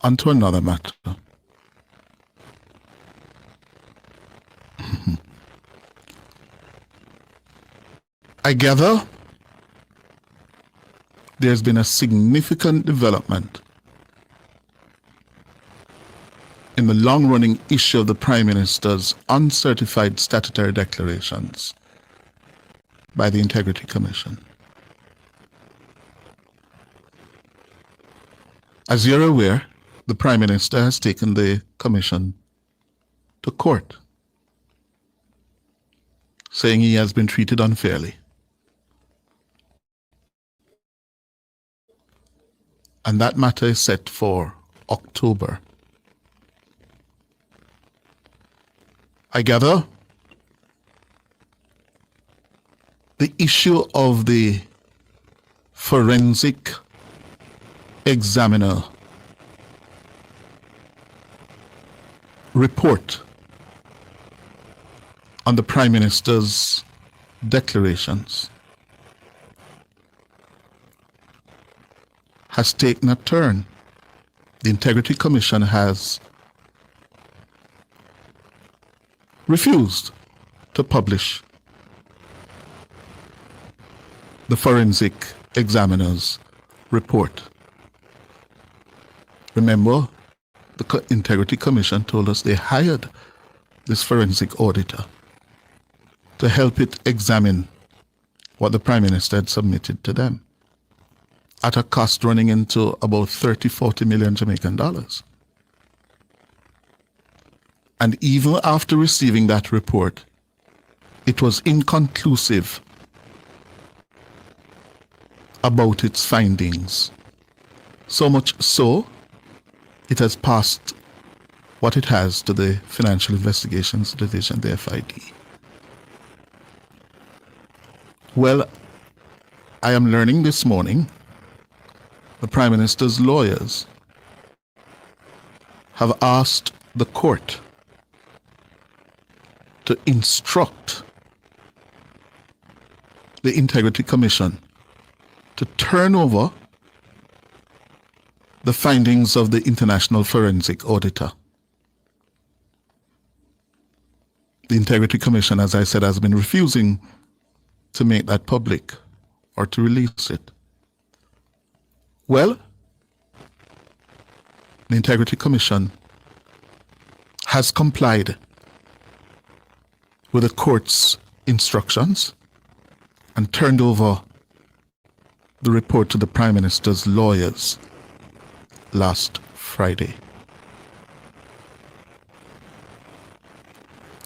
onto another matter. I gather there's been a significant development in the long-running issue of the Prime Minister's uncertified statutory declarations by the Integrity Commission. As you're aware, the Prime Minister has taken the Commission to court, saying he has been treated unfairly. And that matter is set for October. I gather the issue of the forensic examiner report on the Prime Minister's declarations has taken a turn. The Integrity Commission has refused to publish the forensic examiner's report. Remember, the Integrity Commission told us they hired this forensic auditor to help it examine what the Prime Minister had submitted to them at a cost running into about 30-40 million Jamaican dollars. And even after receiving that report, it was inconclusive about its findings. So much so, it has passed what it has to the Financial Investigations Division, the FID. Well, I am learning this morning the Prime Minister's lawyers have asked the court to instruct the Integrity Commission to turn over the findings of the International Forensic Auditor. The Integrity Commission, as I said, has been refusing to make that public or to release it. Well, the Integrity Commission has complied with the court's instructions and turned over the report to the Prime Minister's lawyers last Friday.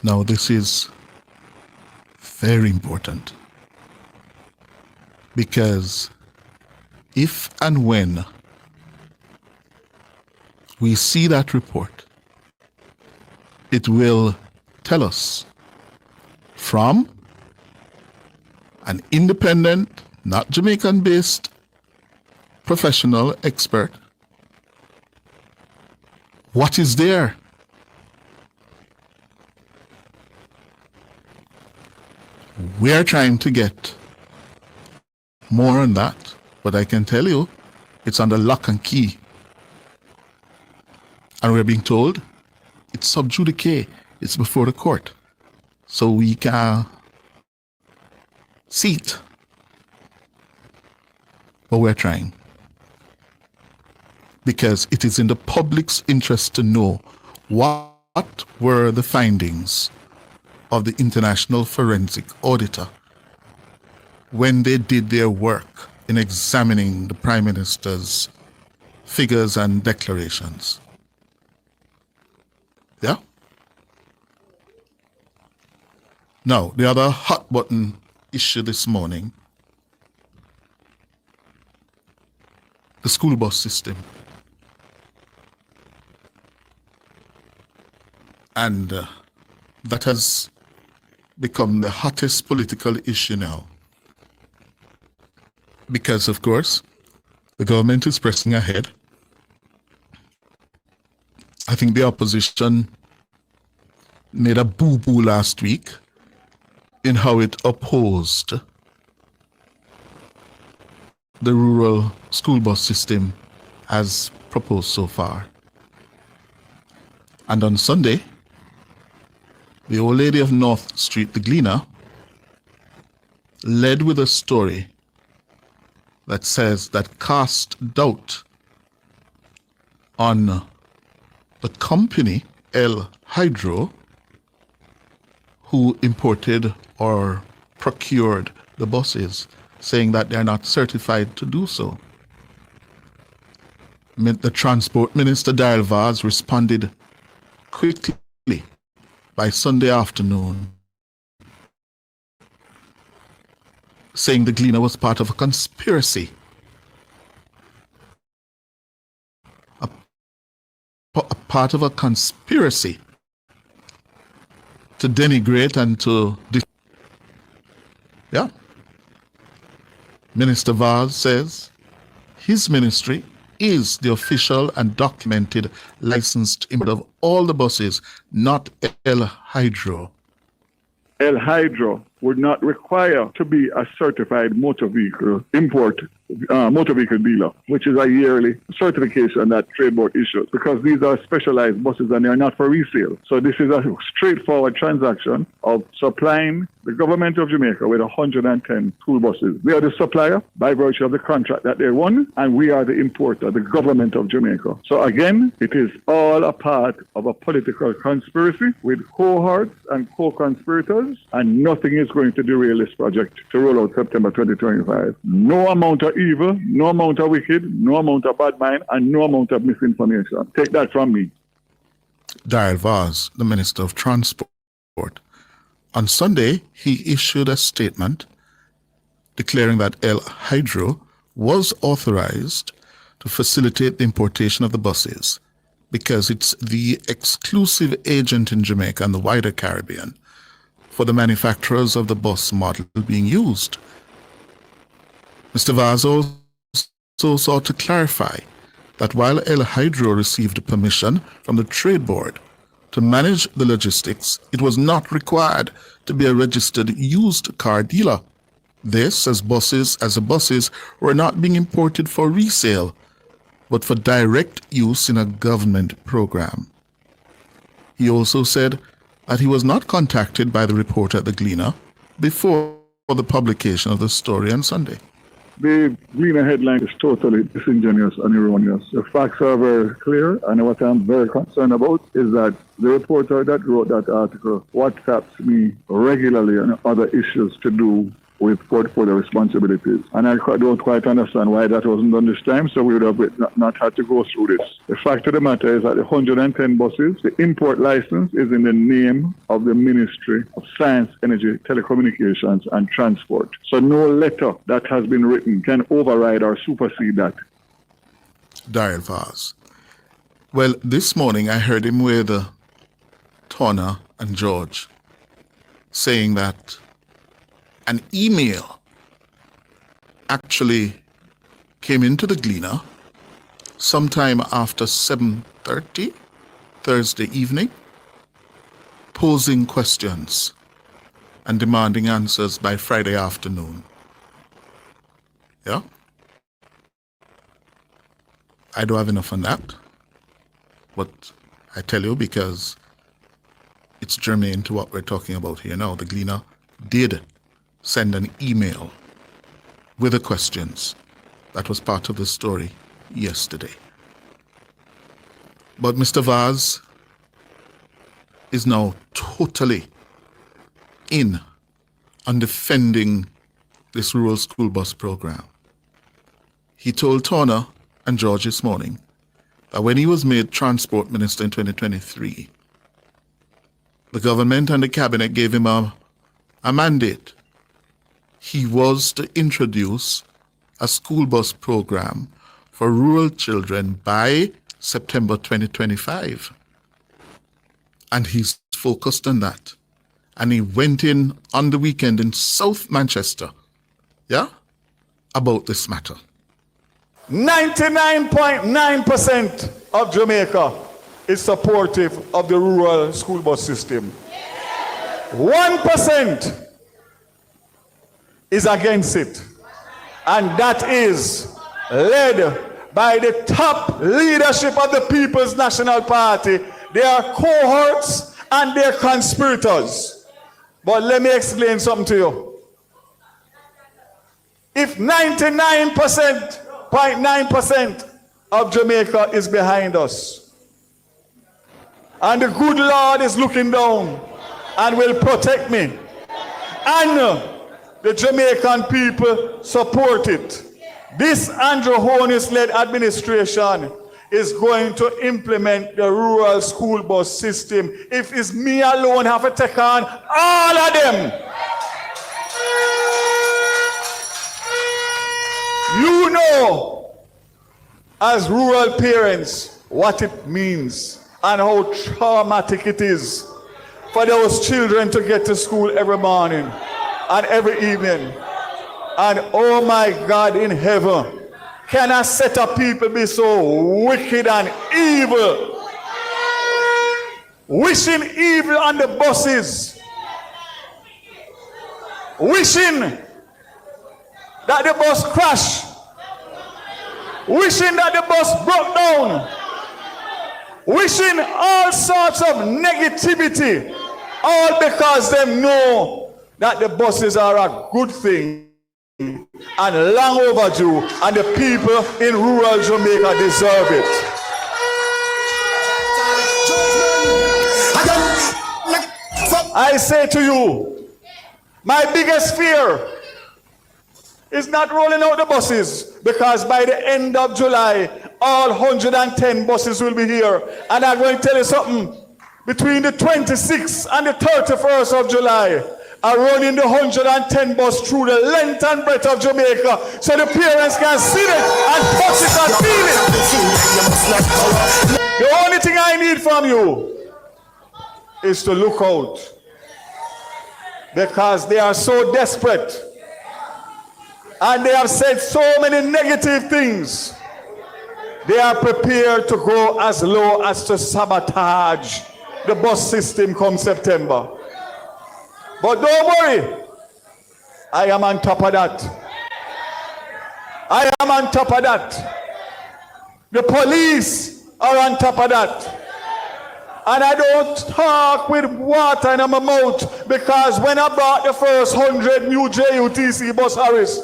Now, this is very important because if and when we see that report, it will tell us from an independent, not Jamaican-based professional expert what is there. We're trying to get more on that, but I can tell you it's under lock and key. And we're being told it's sub judice, it's before the court. So we can see it. But we're trying. Because it is in the public's interest to know what were the findings of the International Forensic Auditor when they did their work in examining the Prime Minister's figures and declarations. Yeah? Now, the other hot button issue this morning, the school bus system. And that has become the hottest political issue now. Because, of course, the government is pressing ahead. I think the opposition made a boo-boo last week in how it opposed the rural school bus system as proposed so far. And on Sunday, the old lady of North Street, the Gleaner, led with a story that says that cast doubt on the company El Hydro, who imported or procured the buses, saying that they're not certified to do so. The Transport Minister Daryl Vaz responded quickly by Sunday afternoon, saying the Gleaner was part of a conspiracy, a part of a conspiracy to denigrate and to... Yeah. Minister Vaz says his ministry is the official and documented licensed import of all the buses, not El Hydro. El Hydro would not require to be a certified motor vehicle dealer, which is a yearly certification that Trade Board issues, because these are specialized buses and they are not for resale. So this is a straightforward transaction of supplying the government of Jamaica with 110 school buses. We are the supplier by virtue of the contract that they won, and we are the importer, the government of Jamaica. So again, it is all a part of a political conspiracy with cohorts and co-conspirators, and nothing is going to derail this project to roll out September 2025. No amount of evil, no amount of wicked, no amount of bad mind, and no amount of misinformation. Take that from me. Daryl Vaz, the Minister of Transport. On Sunday, he issued a statement declaring that El Hydro was authorized to facilitate the importation of the buses because it's the exclusive agent in Jamaica and the wider Caribbean for the manufacturers of the bus model being used. Mr. Vaz also sought to clarify that while El Hydro received permission from the Trade Board to manage the logistics, it was not required to be a registered used car dealer. This, as the buses were not being imported for resale, but for direct use in a government program. He also said that he was not contacted by the reporter at the Gleaner before the publication of the story on Sunday. The Gleaner headline is totally disingenuous and erroneous. The facts are very clear, and what I'm very concerned about is that the reporter that wrote that article WhatsApps me regularly on other issues to do with portfolio responsibilities. And I don't quite understand why that wasn't done this time, so we would have not had to go through this. The fact of the matter is that the 110 buses, the import license is in the name of the Ministry of Science, Energy, Telecommunications and Transport. So no letter that has been written can override or supersede that. Daryl Vaz. Well, this morning I heard him with Tonna and George saying that an email actually came into the Gleaner sometime after 7:30 Thursday evening, posing questions and demanding answers by Friday afternoon. Yeah? I don't have enough on that, but I tell you because it's germane to what we're talking about here now. The Gleaner did send an email with the questions. That was part of the story yesterday. But Mr. Vaz is now totally in on defending this rural school bus program. He told Tonna and George this morning that when he was made Transport Minister in 2023, the government and the cabinet gave him a mandate. He was to introduce a school bus program for rural children by September 2025. And he's focused on that. And he went in on the weekend in South Manchester, about this matter. 99.9% of Jamaica is supportive of the rural school bus system. 1% is against it, and that is led by the top leadership of the People's National Party, they are cohorts, and they are conspirators. But let me explain something to you. If 99.9% of Jamaica is behind us, and the good Lord is looking down and will protect me, and the Jamaican people support it, this Andrew Holness-led administration is going to implement the rural school bus system. If it's me alone have to take on all of them. You know, as rural parents, what it means and how traumatic it is for those children to get to school every morning and every evening. And oh my God in heaven, can a set of people be so wicked and evil? Wishing evil on the buses. Wishing that the bus crashed. Wishing that the bus broke down. Wishing all sorts of negativity. All because they know that the buses are a good thing and long overdue, and the people in rural Jamaica deserve it. I say to you, my biggest fear is not rolling out the buses, because by the end of July, all 110 buses will be here. And I'm going to tell you something. Between the 26th and the 31st of July, are running the 110 bus through the length and breadth of Jamaica, so the parents can see it and touch it and feel it. The only thing I need from you is to look out, because they are so desperate and they have said so many negative things. They are prepared to go as low as to sabotage the bus system come September. But don't worry, I am on top of that. I am on top of that. The police are on top of that. And I don't talk with water in my mouth, because when I brought the first 100 new JUTC bus Harris,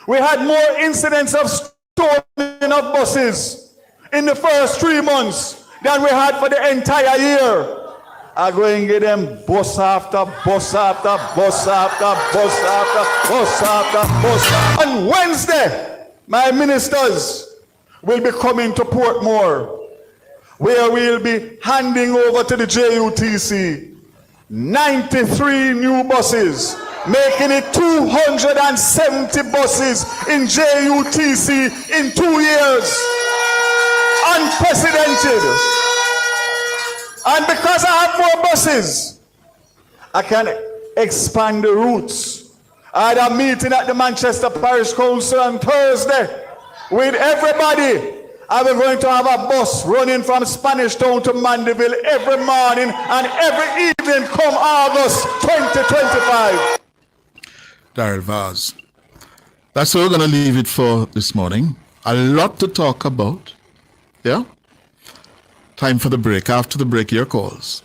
we had more incidents of stoning of buses in the first 3 months than we had for the entire year. I'm going to get them bus after bus after bus after bus after bus after bus. On Wednesday, my ministers will be coming to Portmore, where we'll be handing over to the JUTC 93 new buses, making it 270 buses in JUTC in 2 years. Unprecedented. And because I have more buses, I can expand the routes. I had a meeting at the Manchester Parish Council on Thursday with everybody. I was going to have a bus running from Spanish Town to Mandeville every morning and every evening come August 2025. Daryl Vaz. That's where we're going to leave it for this morning. A lot to talk about. Yeah? Time for the break. After the break, your calls.